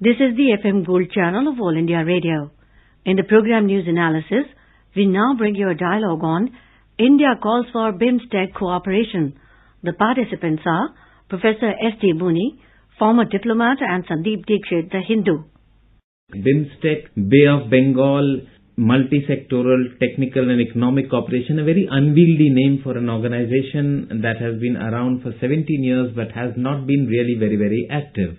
This is the FM Gold channel of All India Radio. In the program News Analysis, we now bring you a dialogue on India calls for BIMSTEC cooperation. The participants are Professor S.D. Muni, former diplomat, and Sandeep Dikshit, the Hindu. BIMSTEC, Bay of Bengal, multi-sectoral technical and economic cooperation, a very unwieldy name for an organization that has been around for 17 years but has not been really very active.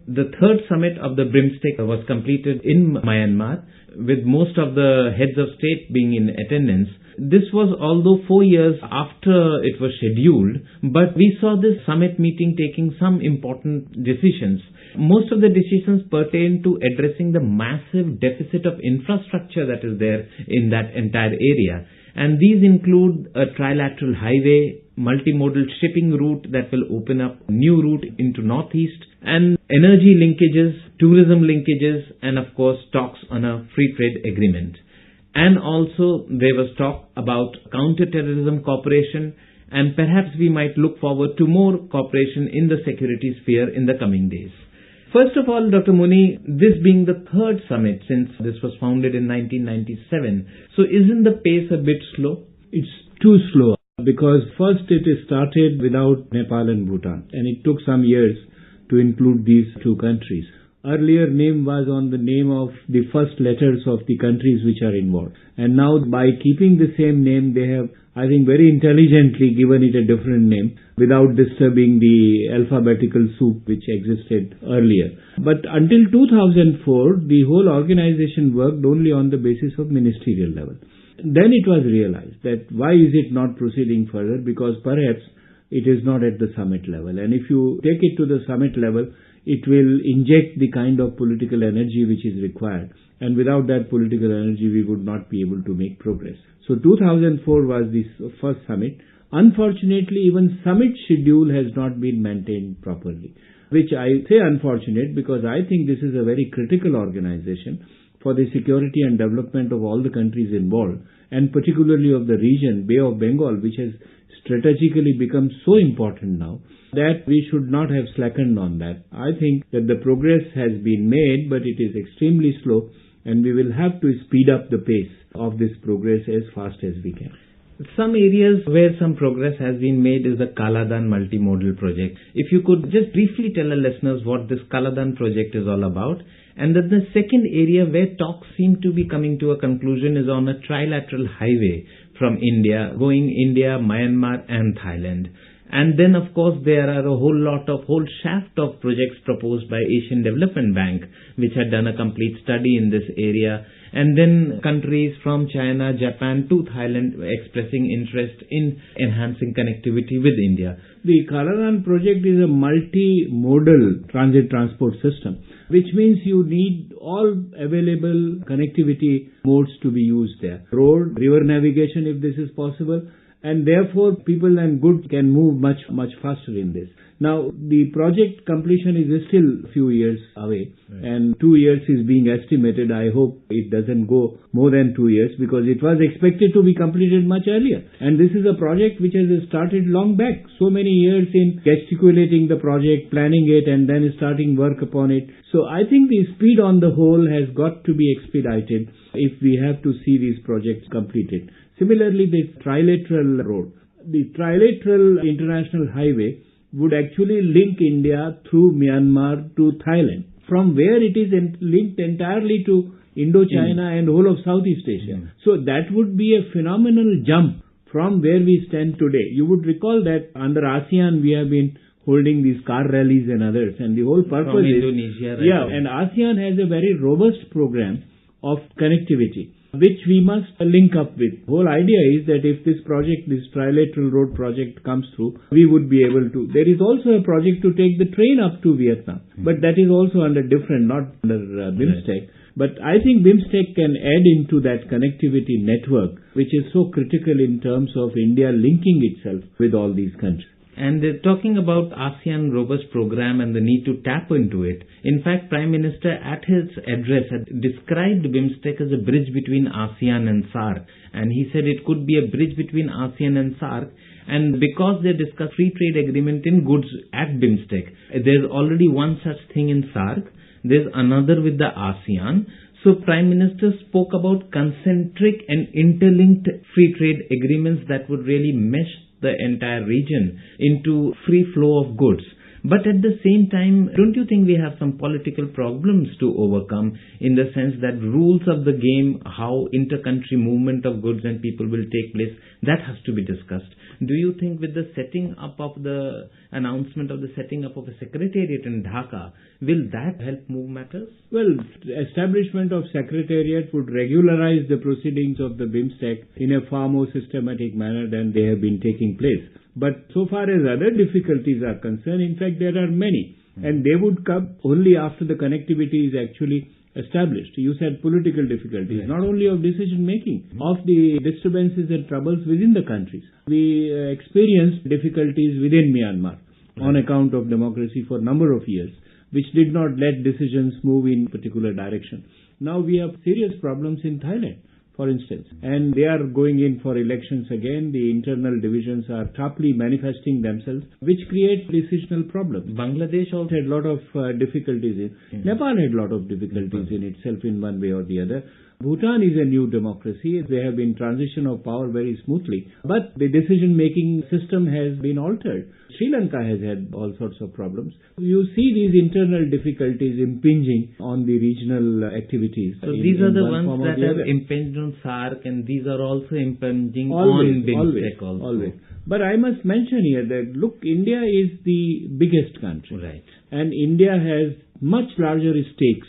The third summit of the BIMSTEC was completed in Myanmar with most of the heads of state being in attendance. This was although 4 years after it was scheduled, but we saw this summit meeting taking some important decisions. Most of the decisions pertain to addressing the massive deficit of infrastructure that is there in that entire area. And these include a trilateral highway, multimodal shipping route that will open up new route into northeast, and energy linkages, tourism linkages, and of course talks on a free trade agreement. And also there was talk about counter-terrorism cooperation, and perhaps we might look forward to more cooperation in the security sphere in the coming days. First of all, Dr. Muni, this being the third summit since this was founded in 1997, so isn't the pace a bit slow? It's too slow because first it started without Nepal and Bhutan, and it took some years to include these two countries. Earlier name was on the name of the first letters of the countries which are involved. And now by keeping the same name, they have, I think, very intelligently given it a different name without disturbing the alphabetical soup which existed earlier. But until 2004, the whole organization worked only on the basis of ministerial level. Then it was realized that why is it not proceeding further? Because perhaps it is not at the summit level. And if you take it to the summit level, it will inject the kind of political energy which is required. And without that political energy, we would not be able to make progress. So 2004 was the first summit. Unfortunately, even summit schedule has not been maintained properly, which I say unfortunate because I think this is a very critical organization for the security and development of all the countries involved, and particularly of the region, Bay of Bengal, which has strategically become so important now that we should not have slackened on that. I think that the progress has been made, but it is extremely slow, and we will have to speed up the pace of this progress as fast as we can. Some areas where some progress has been made is the Kaladan multimodal project. If you could just briefly tell our listeners what this Kaladan project is all about. And then the second area where talks seem to be coming to a conclusion is on a trilateral highway from India, going India, Myanmar and Thailand. And then of course there are a whole shaft of projects proposed by Asian Development Bank which had done a complete study in this area. And then countries from China, Japan to Thailand expressing interest in enhancing connectivity with India. The Kaladan project is a multi-modal transit transport system, which means you need all available connectivity modes to be used there. Road, river navigation if this is possible, and therefore people and goods can move much faster in this. Now, the project completion is still a few years away, and 2 years is being estimated. I hope it doesn't go more than 2 years because it was expected to be completed much earlier. And this is a project which has started long back, so many years in gesticulating the project, planning it, and then starting work upon it. So I think the speed on the whole has got to be expedited if we have to see these projects completed. Similarly, the trilateral road, the trilateral international highway would actually link India through Myanmar to Thailand, from where it is linked entirely to Indochina and whole of Southeast Asia. So that would be a phenomenal jump from where we stand today. You would recall that under ASEAN we have been holding these car rallies and others, and the whole purpose from is Indonesia, right? and ASEAN has a very robust program of connectivity, which we must link up with. The whole idea is that if this project, this trilateral road project comes through, we would be able to. There is also a project to take the train up to Vietnam, but that is also under different, not under BIMSTEC. But I think BIMSTEC can add into that connectivity network, which is so critical in terms of India linking itself with all these countries. And talking about ASEAN robust program and the need to tap into it. In fact, Prime Minister at his address had described BIMSTEC as a bridge between ASEAN and SAARC. And he said it could be a bridge between ASEAN and SAARC. And because they discuss free trade agreement in goods at BIMSTEC, there's already one such thing in SAARC. There's another with the ASEAN. So Prime Minister spoke about concentric and interlinked free trade agreements that would really mesh the entire region into free flow of goods. But at the same time, don't you think we have some political problems to overcome in the sense that rules of the game, how inter-country movement of goods and people will take place, that has to be discussed. Do you think with the setting up of the announcement of the setting up of a secretariat in Dhaka, will that help move matters? Well, establishment of secretariat would regularize the proceedings of the BIMSTEC in a far more systematic manner than they have been taking place. But so far as other difficulties are concerned, in fact, there are many. And they would come only after the connectivity is actually established. You said political difficulties, not only of decision making, of the disturbances and troubles within the countries. We experienced difficulties within Myanmar on account of democracy for a number of years, which did not let decisions move in particular direction. Now we have serious problems in Thailand, for instance, and they are going in for elections again. The internal divisions are sharply manifesting themselves, which creates decisional problems. Bangladesh also had a lot of difficulties in. Nepal had a lot of difficulties in itself in one way or the other. Bhutan is a new democracy. They have been transition of power very smoothly, but the decision-making system has been altered. Sri Lanka has had all sorts of problems. You see these internal difficulties impinging on the regional activities. So these are the ones that have impinged on SAARC, and these are also impinging on BIMSTEC also. Always. But I must mention here that, look, India is the biggest country. Right. And India has much larger stakes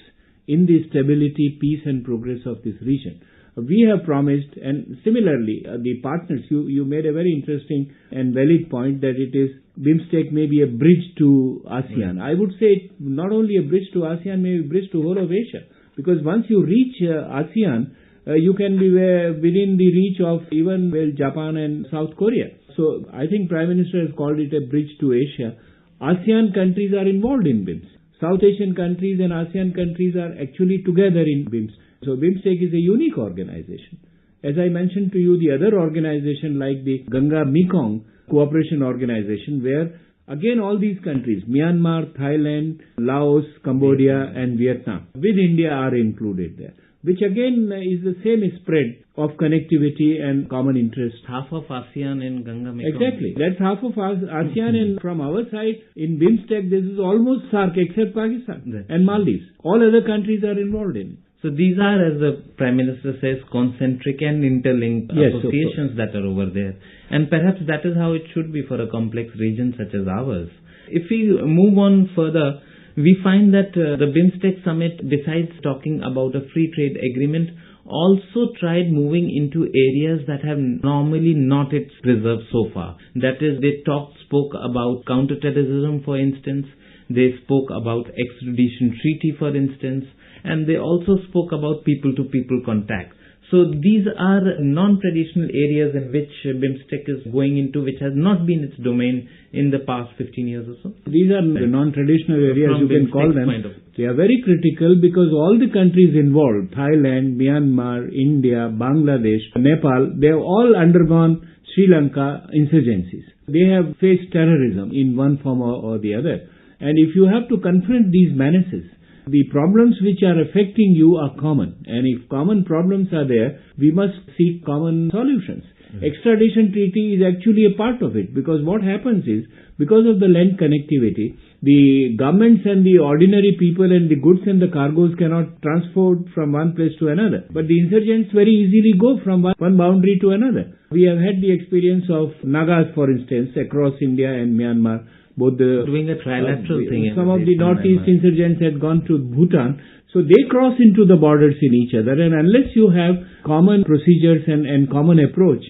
in the stability, peace and progress of this region. We have promised, and similarly, the partners, you made a very interesting and valid point that it is BIMSTEC may be a bridge to ASEAN. I would say not only a bridge to ASEAN, maybe a bridge to whole of Asia. Because once you reach ASEAN, you can be within the reach of even Japan and South Korea. So I think Prime Minister has called it a bridge to Asia. ASEAN countries are involved in BIMS. South Asian countries and ASEAN countries are actually together in BIMS. So BIMSTEC is a unique organization. As I mentioned to you, the other organization like the Ganga-Mekong Cooperation Organization, where again all these countries, Myanmar, Thailand, Laos, Cambodia and Vietnam, with India are included there, which again is the same spread of connectivity and common interest. Half of ASEAN in Ganga-Mekong. Exactly. That's half of ASEAN, and from our side, in BIMSTEC, this is almost SAARC except Pakistan and Maldives. All other countries are involved in it. So these are, as the Prime Minister says, concentric and interlinked associations that are over there. And perhaps that is how it should be for a complex region such as ours. If we move on further, we find that the BIMSTEC summit, besides talking about a free trade agreement, also tried moving into areas that have normally not its preserved so far. That is, they spoke about counterterrorism, for instance. They spoke about extradition treaty, for instance. And they also spoke about people-to-people contact. So these are non-traditional areas in which BIMSTEC is going into, which has not been its domain in the past 15 years or so. These are the non-traditional areas, you can call them. They are very critical because all the countries involved, Thailand, Myanmar, India, Bangladesh, Nepal, they have all undergone Sri Lanka insurgencies. They have faced terrorism in one form or the other. And if you have to confront these menaces, the problems which are affecting you are common. And if common problems are there, we must seek common solutions. Extradition treaty is actually a part of it, because what happens is, because of the land connectivity, the governments and the ordinary people and the goods and the cargoes cannot transport from one place to another. But the insurgents very easily go from one boundary to another. We have had the experience of Nagas, for instance, across India and Myanmar. Doing a trilateral thing. Some of the northeast insurgents had gone to Bhutan. So they cross into the borders in each other. And unless you have common procedures and common approach,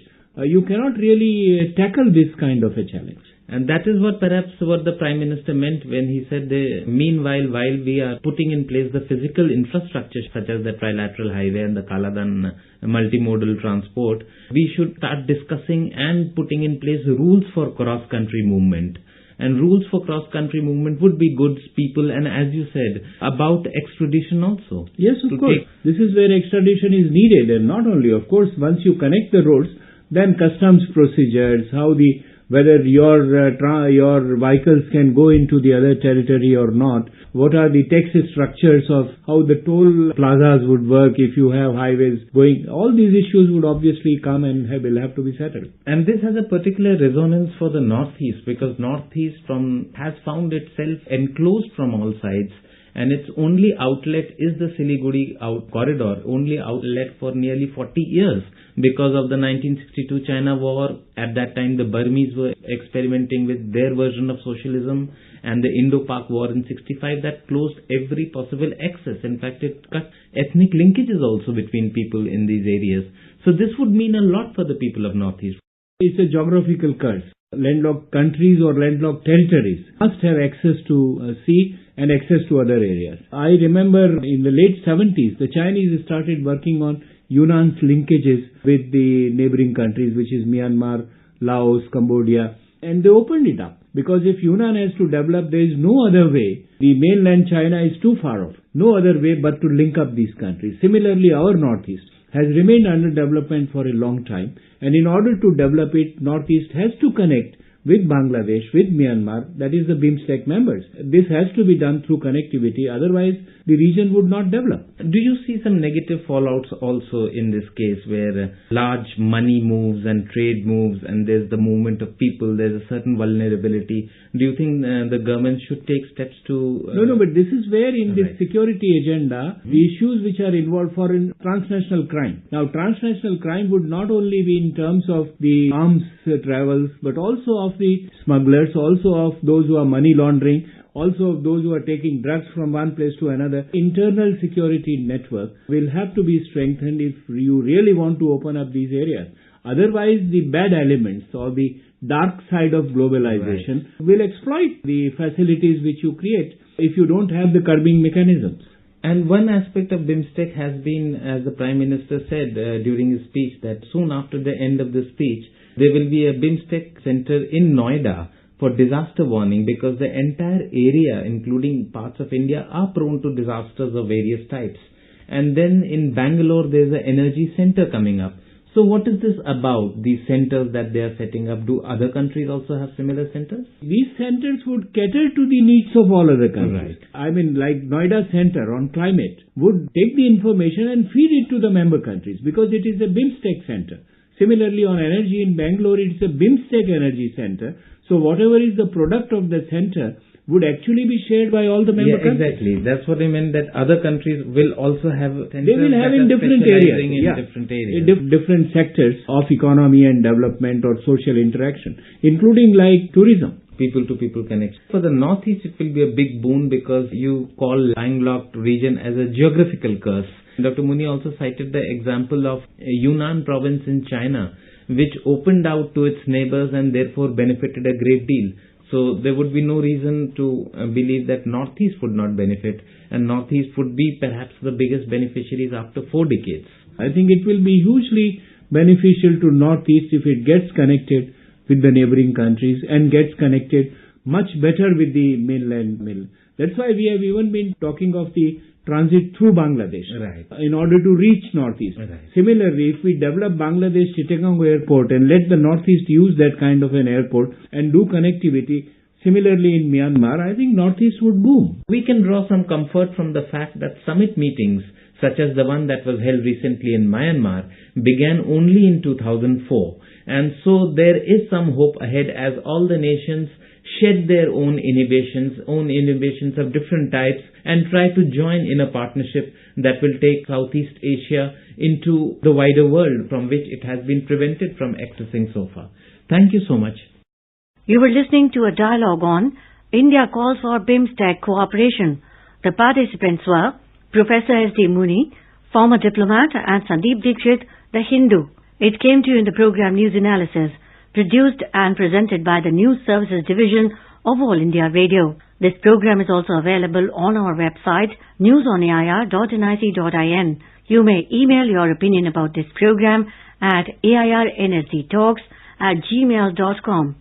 you cannot really tackle this kind of a challenge. And that is what the Prime Minister meant when he said, meanwhile, while we are putting in place the physical infrastructure such as the trilateral highway and the Kaladan multimodal transport, we should start discussing and putting in place rules for cross-country movement. And rules for cross-country movement would be goods, people, and as you said, about extradition also. Yes, of course. This is where extradition is needed. And not only, of course, once you connect the roads, then customs procedures, how the whether your vehicles can go into the other territory or not, what are the tax structures of how the toll plazas would work if you have highways going. All these issues would obviously come and will have to be settled. And this has a particular resonance for the Northeast, because Northeast has found itself enclosed from all sides, and its only outlet is the Siliguri corridor, only outlet for nearly 40 years because of the 1962 China War. At that time, the Burmese were experimenting with their version of socialism, and the Indo-Pak War in 65 that closed every possible access. In fact, it cut ethnic linkages also between people in these areas. So this would mean a lot for the people of Northeast. It's a geographical curse. Landlocked countries or landlocked territories must have access to sea and access to other areas. I remember in the late 70s, the Chinese started working on Yunnan's linkages with the neighboring countries, which is Myanmar, Laos, Cambodia, and they opened it up. Because if Yunnan has to develop, there is no other way. The mainland China is too far off. No other way but to link up these countries. Similarly, our Northeast has remained under development for a long time, and in order to develop it, Northeast has to connect with Bangladesh, with Myanmar, that is the BIMSTEC members. This has to be done through connectivity, otherwise the region would not develop. Do you see some negative fallouts also in this case, where large money moves and trade moves, and there's the movement of people, there's a certain vulnerability? Do you think the government should take steps to... No, but this is where in this security agenda, the issues which are involved for transnational crime. Now, transnational crime would not only be in terms of the arms travels, but also of the smugglers, also of those who are money laundering, also of those who are taking drugs from one place to another. Internal security network will have to be strengthened if you really want to open up these areas. Otherwise, the bad elements or the dark side of globalization will exploit the facilities which you create if you don't have the curbing mechanisms. And one aspect of BIMSTEC has been, as the Prime Minister said during his speech, that soon after the end of the speech, there will be a BIMSTEC center in Noida for disaster warning, because the entire area, including parts of India, are prone to disasters of various types. And then in Bangalore, there's an energy center coming up. So what is this about, these centers that they are setting up? Do other countries also have similar centers? These centers would cater to the needs of all other countries. I mean, like Noida Center on climate would take the information and feed it to the member countries, because it is a BIMSTEC center. Similarly, on energy in Bangalore, it's a BIMSTEC energy center. So whatever is the product of the center would actually be shared by all the member countries. Exactly. That's what I meant, that other countries will also have centers. They will have in different areas. Different sectors of economy and development or social interaction, including like tourism. People-to-people connection. For the Northeast, it will be a big boon, because you call landlocked region as a geographical curse. Dr. Muni also cited the example of Yunnan province in China, which opened out to its neighbors and therefore benefited a great deal. So there would be no reason to believe that Northeast would not benefit, and Northeast would be perhaps the biggest beneficiaries after 4 decades. I think it will be hugely beneficial to Northeast if it gets connected with the neighboring countries and gets connected much better with the mainland mill. That's why we have even been talking of the transit through Bangladesh in order to reach Northeast. Similarly, if we develop Bangladesh Chittagong Airport and let the Northeast use that kind of an airport and do connectivity, similarly in Myanmar, I think Northeast would boom. We can draw some comfort from the fact that summit meetings, such as the one that was held recently in Myanmar, began only in 2004. And so there is some hope ahead as all the nations shed their own inhibitions of different types, and try to join in a partnership that will take Southeast Asia into the wider world from which it has been prevented from accessing so far. Thank you so much. You were listening to a dialogue on India Calls for BIMSTEC Cooperation. The participants were Professor S.D. Muni, former diplomat, and Sandeep Dixit, the Hindu. It came to you in the program News Analysis, produced and presented by the News Services Division of All India Radio. This program is also available on our website, newsonair.nic.in. You may email your opinion about this program at airnsdtalks@gmail.com.